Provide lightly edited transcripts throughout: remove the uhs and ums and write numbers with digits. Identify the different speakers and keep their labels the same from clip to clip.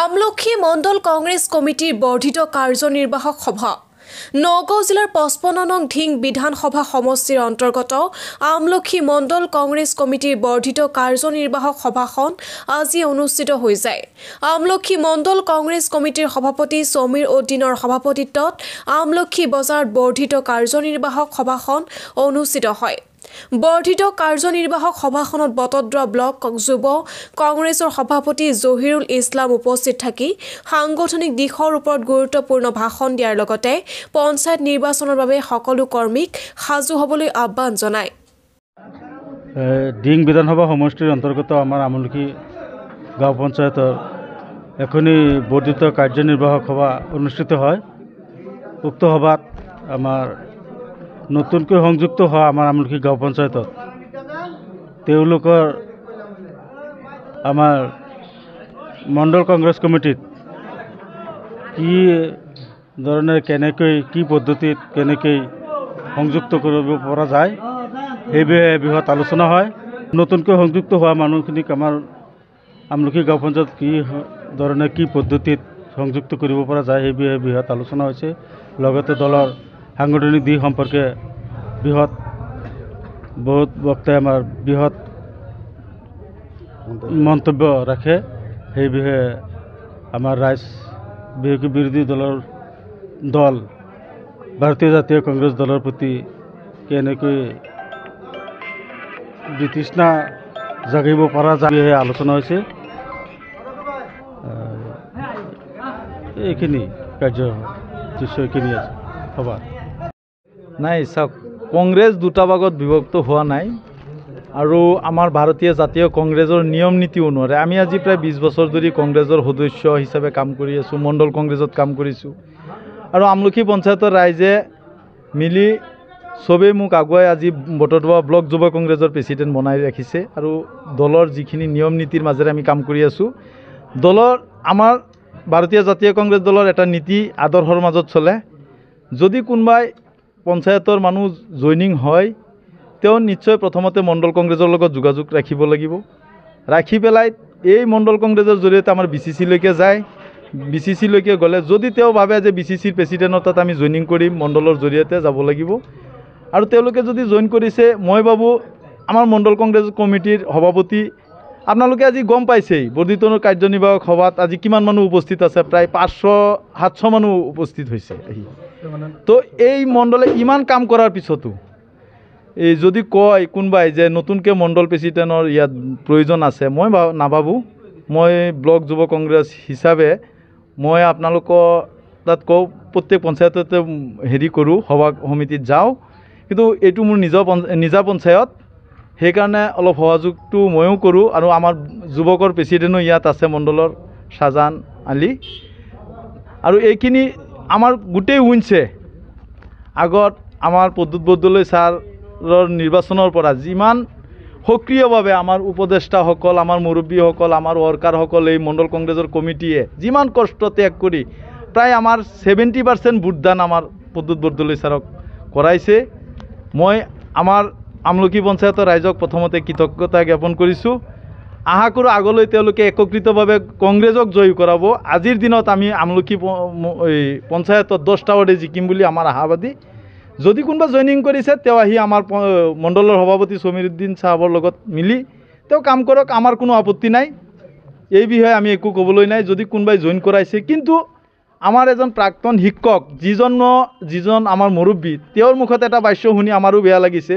Speaker 1: আমলখি মণ্ডল কংগ্ৰেছ কমিটিৰ বৰ্ধিত কাৰ্যনিৰ্বাহক সভা নগাঁও জিলাৰ 55 নং ঢিং বিধানসভা সমষ্টিৰ অন্তৰ্গত আমলখি মণ্ডল কংগ্ৰেছ কমিটিৰ বৰ্ধিত কাৰ্যনিৰ্বাহক সভাখন আজি অনুষ্ঠিত হৈ যায়। আমলখি মণ্ডল কংগ্ৰেছ কমিটিৰ সভাপতি সমীৰ উদ্দিনৰ সভাপতিত্বত আমলখি বজাৰত বৰ্ধিত কাৰ্যনিৰ্বাহক সভাখন অনুষ্ঠিত হয়। বৰ্ধিত কাৰ্যনিৰ্বাহক সভাখনত বটদ্ৰা ব্লক যুৱ কংগ্ৰেছৰ সভাপতি জহিৰুল ইছলাম উপস্থিত থাকি সাংগঠনিক দিশৰ ওপৰত গুৰুত্বপূৰ্ণ ভাষণ দিয়াৰ লগতে পঞ্চায়ত নিৰ্বাচনৰ বাবে সকলো কৰ্মীক সাজু হ'বলৈ আহ্বান জনায়।
Speaker 2: ডিং বিধানসভা সমষ্টিৰ অন্তৰ্গত আমাৰ আমলখি গাঁও পঞ্চায়তৰ এখনি বৰ্ধিত কাৰ্যনিৰ্বাহক সভা অনুষ্ঠিত হয়। উক্ত সভাত আমাৰ নতুনকৈ সংযুক্ত হোৱা আমাৰ আমলখি গাঁও পঞ্চায়তত তেওঁলোকৰ আমাৰ মণ্ডল কংগ্ৰেছ কমিটিত কি ধৰণে কেনেকৈ কি পদ্ধতিত কেনেকৈ সংযুক্ত কৰিব পৰা যায় সেই বিষয়ত আলোচনা হয়। নতুনকৈ সংযুক্ত হোৱা মানুহখিনিক আমাৰ আমলখি গাঁও পঞ্চায়ত কি ধৰণে কি পদ্ধতিত সংযুক্ত কৰিব পৰা যায় সেই বিষয়ত আলোচনা হৈছে। লগতে দলৰ সাংগঠনিক দিশ সম্পৰ্কে বহুত বক্তাই আমাৰ বৃহৎ মন্তব্য ৰাখে। সেই বিষয়ে আমাৰ ৰাইজ বিশেষকৈ বিৰোধী দল ভাৰতীয় জাতীয় কংগ্ৰেছ দলৰ প্ৰতি কেনেকৈ বিতৃষ্ণা জাগিব পৰা যায় আলোচনা হৈছে। এইখিনি কাৰ্যসূচী এইখিনি আছে সভা
Speaker 3: নাই। চাওক, কংগ্ৰেছ দুটা ভাগত বিভক্ত হোৱা নাই আৰু আমাৰ ভাৰতীয় জাতীয় কংগ্ৰেছৰ নিয়ম নীতি অনুসাৰে আমি আজি প্ৰায় 20 বছৰ ধৰি কংগ্ৰেছৰ সদস্য হিচাপে কাম কৰি আছোঁ, মণ্ডল কংগ্ৰেছত কাম কৰিছোঁ আৰু আমলখি পঞ্চায়তৰ ৰাইজে মিলি চবেই মোক আগুৱাই আজি বটদ্ৰা ব্লক যুৱ কংগ্ৰেছৰ প্ৰেচিডেণ্ট বনাই ৰাখিছে আৰু দলৰ যিখিনি নিয়ম নীতিৰ মাজেৰে আমি কাম কৰি আছোঁ। দলৰ আমাৰ ভাৰতীয় জাতীয় কংগ্ৰেছ দলৰ এটা নীতি আদৰ্শৰ মাজত চলে। যদি কোনোবাই পঞ্চায়তৰ মানুহ জইনিং হয় তেওঁ নিশ্চয় প্ৰথমতে মণ্ডল কংগ্ৰেছৰ লগত যোগাযোগ ৰাখিব লাগিব। ৰাখি পেলাই এই মণ্ডল কংগ্ৰেছৰ জৰিয়তে আমাৰ BCCলৈকে যায়। BCCলৈকে গ'লে যদি তেওঁ ভাবে যে BCCৰ প্ৰেচিডেণ্টৰ তাত আমি জইনিং কৰিম, মণ্ডলৰ জৰিয়তে যাব লাগিব। আৰু তেওঁলোকে যদি জইন কৰিছে, মই ভাবোঁ আমাৰ মণ্ডল কংগ্ৰেছ কমিটিৰ সভাপতি আপোনালোকে আজি গম পাইছেই বৰ্ধিত কাৰ্যনিৰ্বাহক সভাত আজি কিমান মানুহ উপস্থিত আছে, প্ৰায় 500-700 মানুহ উপস্থিত হৈছে। তো এই মণ্ডলে ইমান কাম কৰাৰ পিছতো এই যদি কয় কোনোবাই যে নতুনকৈ মণ্ডল প্ৰেচিডেণ্টৰ ইয়াত প্ৰয়োজন আছে, মই নাভাবোঁ। মই ব্লক যুৱ কংগ্ৰেছ হিচাপে মই আপোনালোকৰ তাত কওঁ প্ৰত্যেক পঞ্চায়ততে কৰোঁ, সভা সমিতিত যাওঁ, কিন্তু এইটো মোৰ নিজা পঞ্চায়ত, সেইকাৰণে অলপ সহযোগটো ময়ো কৰোঁ। আৰু আমাৰ যুৱকৰ প্ৰেচিডেণ্টো ইয়াত আছে মণ্ডলৰ শাহজাহান আলী। আৰু এইখিনি আমাৰ গোটেই উইনছে আগত আমাৰ প্ৰদ্যুৎ বৰদলৈ ছাৰৰ নিৰ্বাচনৰ পৰা যিমান সক্ৰিয়ভাৱে আমাৰ উপদেষ্টাসকল, আমাৰ মুৰব্বীসকল, আমাৰ ৱৰ্কাৰসকল, এই মণ্ডল কংগ্ৰেছৰ কমিটিয়ে যিমান কষ্ট ত্যাগ কৰি প্ৰায় আমাৰ 70% ভোটদান আমাৰ প্ৰদ্যুৎ বৰদলৈ ছাৰক কৰাইছে। মই আমাৰ আমলখি পঞ্চায়তৰ ৰাইজক প্ৰথমতে কৃতজ্ঞতা জ্ঞাপন কৰিছোঁ। আশা কৰোঁ আগলৈ তেওঁলোকে একত্ৰিতভাৱে কংগ্ৰেছক জয়ী কৰাব। আজিৰ দিনত আমি আমলখি পঞ্চায়তত 10টা ৱাৰ্ডে জিকিম বুলি আমাৰ আশাবাদী। যদি কোনোবা জইনিং কৰিছে তেওঁ আহি আমাৰ মণ্ডলৰ সভাপতি সমীৰ উদ্দিন চাহাবৰ লগত মিলি তেওঁ কাম কৰক, আমাৰ কোনো আপত্তি নাই। এই বিষয়ে আমি একো ক'বলৈ নাই। যদি কোনোবাই জইন কৰাইছে, কিন্তু আমাৰ এজন প্ৰাক্তন শিক্ষক যিজন আমাৰ মুৰব্বী, তেওঁৰ মুখত এটা বাক্য শুনি আমাৰো বেয়া লাগিছে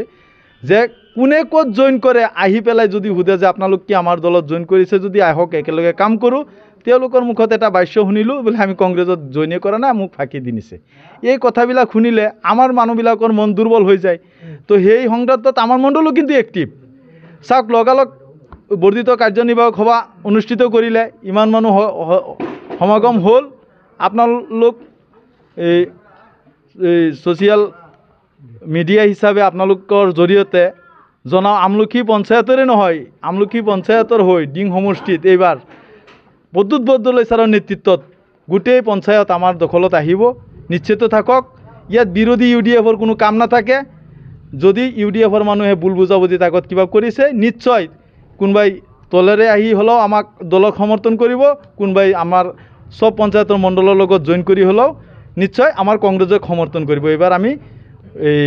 Speaker 3: যে কোনে ক'ত জইন কৰে আহি পেলাই যদি সোধে যে আপোনালোক কি আমাৰ দলত জইন কৰিছে, যদি আহক একেলগে কাম কৰোঁ। তেওঁলোকৰ মুখত এটা বাক্য শুনিলোঁ বোলে আমি কংগ্ৰেছত জইনে কৰা নাই, মোক ফাঁকি দি নিছে। এই কথাবিলাক শুনিলে আমাৰ মানুহবিলাকৰ মন দুৰ্বল হৈ যায়। তো সেই সংক্ৰান্তত আমাৰ মণ্ডলো কিন্তু এক্টিভ। চাওক, লগালগ বৰ্ধিত কাৰ্যনিৰ্বাহক সভা অনুষ্ঠিত কৰিলে, ইমান মানুহ সমাগম হ'ল। আপোনালোক এই ছ'চিয়েল মিডিয়া হিচাপে আপোনালোকৰ জৰিয়তে জনাওঁ, আমলখি পঞ্চায়তৰে নহয়, আমলখি পঞ্চায়তৰ হৈ ডিং সমষ্টিত এইবাৰ প্ৰদ্যুৎ বৰদলৈ ছাৰৰ নেতৃত্বত গোটেই পঞ্চায়ত আমাৰ দখলত আহিব। নিশ্চিত থাকক, ইয়াত বিৰোধী UDFৰ কোনো কাম নাথাকে। যদি UDFৰ মানুহে ভুল বুজাবুজিত আগত কিবা কৰিছে, নিশ্চয় কোনোবাই তলেৰে আহি হ'লেও আমাক দলক সমৰ্থন কৰিব, কোনোবাই আমাৰ সব পঞ্চায়তৰ মণ্ডলৰ লগত জইন কৰি হ'লেও নিশ্চয় আমাৰ কংগ্ৰেছক সমৰ্থন কৰিব। এইবাৰ আমি এই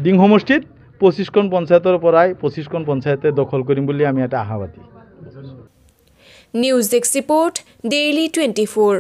Speaker 3: ডিং সমষ্টিত 25খন পঞ্চায়তৰ পৰাই 25খন পঞ্চায়তে দখল কৰিম বুলি আমি এটা আশাবাদী।
Speaker 1: News desk report daily 24।